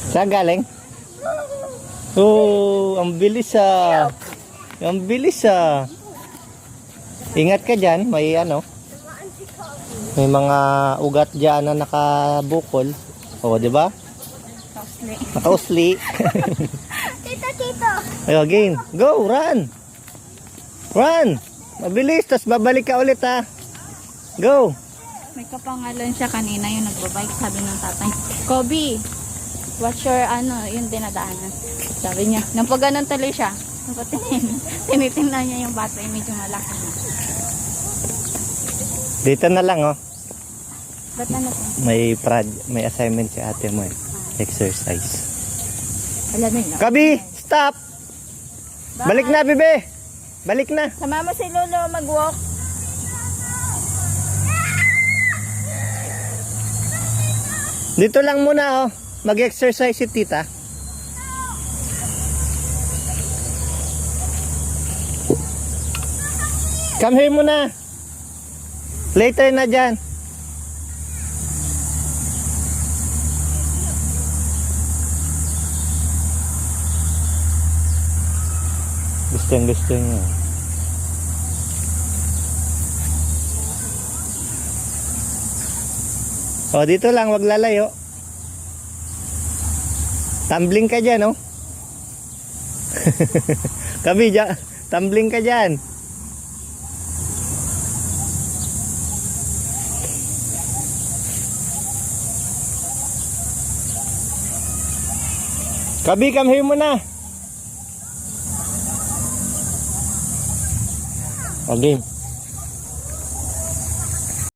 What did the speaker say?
Saan galing? Oh, ang bilis ah. Ang bilis ah. Ingat ka dyan, may ano. May mga ugat dyan na nakabukol. Oh, di ba? Nakausli. Tito. Ayo, game. Go, run. Run. Mabilis, tas babalik ka ulit ha. Go. May kapangalan siya kanina yung nagbabike, sabi ng tatay. Kobe, what's your yung dinadaanan? Sabi niya, nang pag ganun tuloy siya, tinitingnan niya yung bata, yung medyo malaki na. Dito na lang oh. Ba't ano po? May assignment si ate mo eh. Exercise. Alamin niyo. Kabi, stop. Balik na, bebe. Balik na. Sama mo si Lolo mag-walk. Dito lang muna oh. Mag-exercise si tita. Come here muna. Later na dyan. Gusto niya. Oh, dito lang, wag lalayo. Tumbling ka dyan, oh. Kabi, tumbling ka dyan. Kabi, come here muna. Okay.